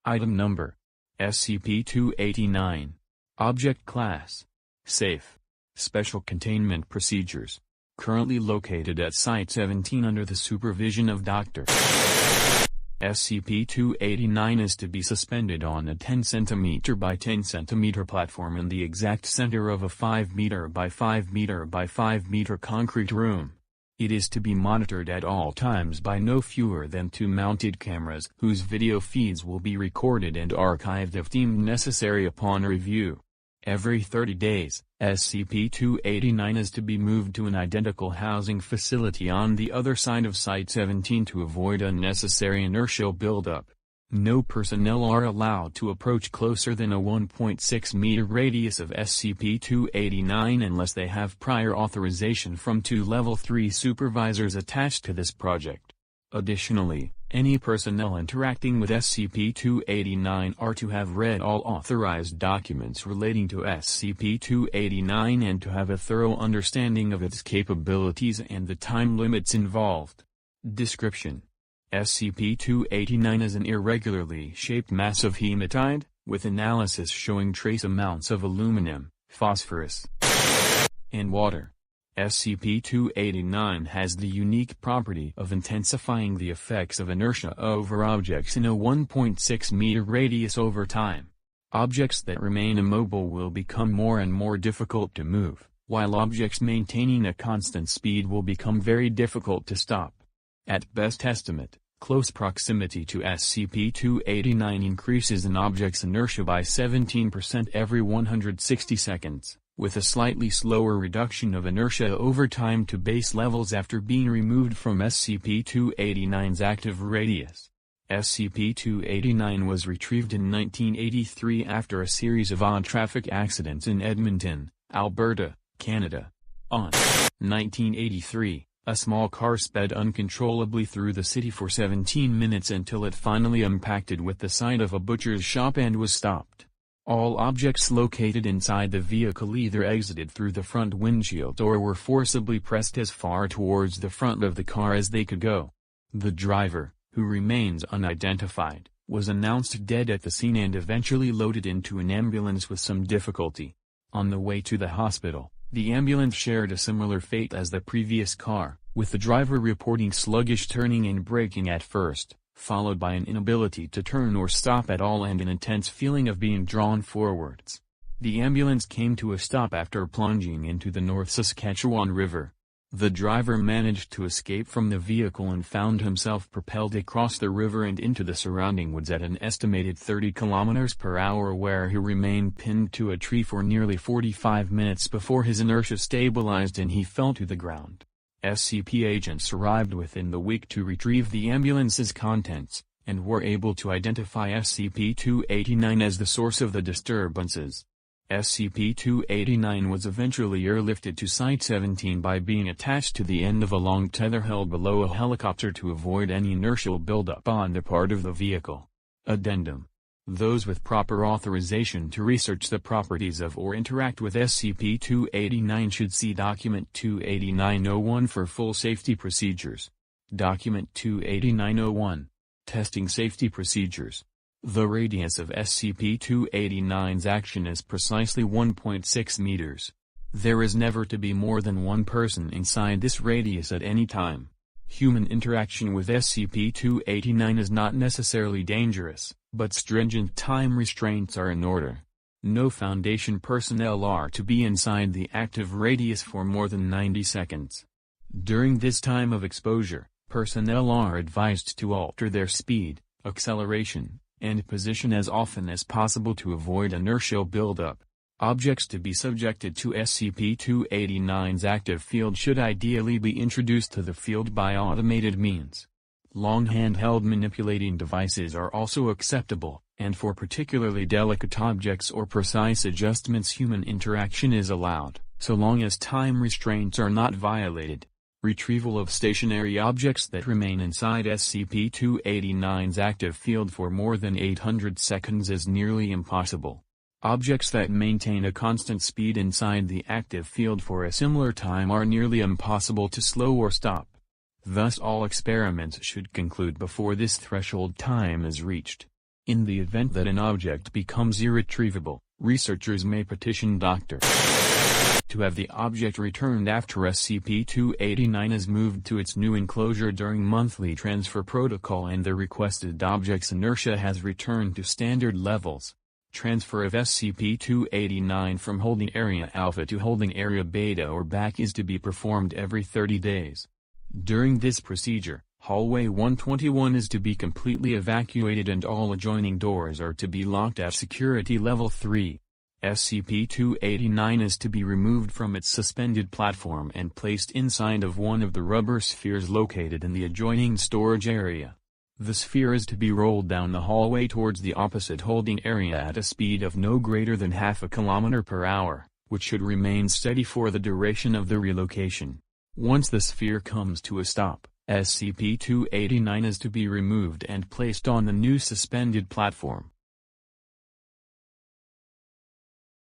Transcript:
Item Number: SCP-289. Object Class: Safe. Special Containment Procedures: currently located at Site-17 under the supervision of Dr. SCP-289 is to be suspended on a 10 cm by 10 cm platform in the exact center of a 5 m by 5 m by 5 m concrete room. It is to be monitored at all times by no fewer than 2 mounted cameras whose video feeds will be recorded and archived if deemed necessary upon review. Every 30 days, SCP-289 is to be moved to an identical housing facility on the other side of Site-17 to avoid unnecessary inertial buildup. No personnel are allowed to approach closer than a 1.6 meter radius of SCP-289 unless they have prior authorization from 2 Level 3 supervisors attached to this project. Additionally, any personnel interacting with SCP-289 are to have read all authorized documents relating to SCP-289 and to have a thorough understanding of its capabilities and the time limits involved. Description: SCP-289 is an irregularly shaped mass of hematite, with analysis showing trace amounts of aluminum, phosphorus, and water. SCP-289 has the unique property of intensifying the effects of inertia over objects in a 1.6 meter radius over time. Objects that remain immobile will become more and more difficult to move, while objects maintaining a constant speed will become very difficult to stop. At best estimate, close proximity to SCP-289 increases an object's inertia by 17% every 160 seconds. With a slightly slower reduction of inertia over time to base levels after being removed from SCP-289's active radius. SCP-289 was retrieved in 1983 after a series of odd traffic accidents in Edmonton, Alberta, Canada. On 1983, a small car sped uncontrollably through the city for 17 minutes until it finally impacted with the side of a butcher's shop and was stopped. All objects located inside the vehicle either exited through the front windshield or were forcibly pressed as far towards the front of the car as they could go. The driver, who remains unidentified, was announced dead at the scene and eventually loaded into an ambulance with some difficulty. On the way to the hospital, the ambulance shared a similar fate as the previous car, with the driver reporting sluggish turning and braking at first, followed by an inability to turn or stop at all and an intense feeling of being drawn forwards. The ambulance came to a stop after plunging into the North Saskatchewan River. The driver managed to escape from the vehicle and found himself propelled across the river and into the surrounding woods at an estimated 30 km/h, where he remained pinned to a tree for nearly 45 minutes before his inertia stabilized and he fell to the ground. SCP agents arrived within the week to retrieve the ambulance's contents, and were able to identify SCP-289 as the source of the disturbances. SCP-289 was eventually airlifted to Site-17 by being attached to the end of a long tether held below a helicopter to avoid any inertial buildup on the part of the vehicle. Addendum: those with proper authorization to research the properties of or interact with SCP-289 should see Document 289-01 for full safety procedures. Document 289-01. Testing Safety Procedures. The radius of SCP-289's action is precisely 1.6 meters. There is never to be more than one person inside this radius at any time. Human interaction with SCP-289 is not necessarily dangerous, but stringent time restraints are in order. No Foundation personnel are to be inside the active radius for more than 90 seconds. During this time of exposure, personnel are advised to alter their speed, acceleration, and position as often as possible to avoid inertial buildup. Objects to be subjected to SCP-289's active field should ideally be introduced to the field by automated means. Long handheld manipulating devices are also acceptable, and for particularly delicate objects or precise adjustments human interaction is allowed, so long as time restraints are not violated. Retrieval of stationary objects that remain inside SCP-289's active field for more than 800 seconds is nearly impossible. Objects that maintain a constant speed inside the active field for a similar time are nearly impossible to slow or stop. Thus all experiments should conclude before this threshold time is reached. In the event that an object becomes irretrievable, researchers may petition Dr. to have the object returned after SCP-289 is moved to its new enclosure during monthly transfer protocol and the requested object's inertia has returned to standard levels. Transfer of SCP-289 from holding area Alpha to holding area Beta or back is to be performed every 30 days. During this procedure, Hallway 121 is to be completely evacuated and all adjoining doors are to be locked at Security Level 3. SCP-289 is to be removed from its suspended platform and placed inside of one of the rubber spheres located in the adjoining storage area. The sphere is to be rolled down the hallway towards the opposite holding area at a speed of no greater than half a kilometer per hour, which should remain steady for the duration of the relocation. Once the sphere comes to a stop, SCP-289 is to be removed and placed on the new suspended platform.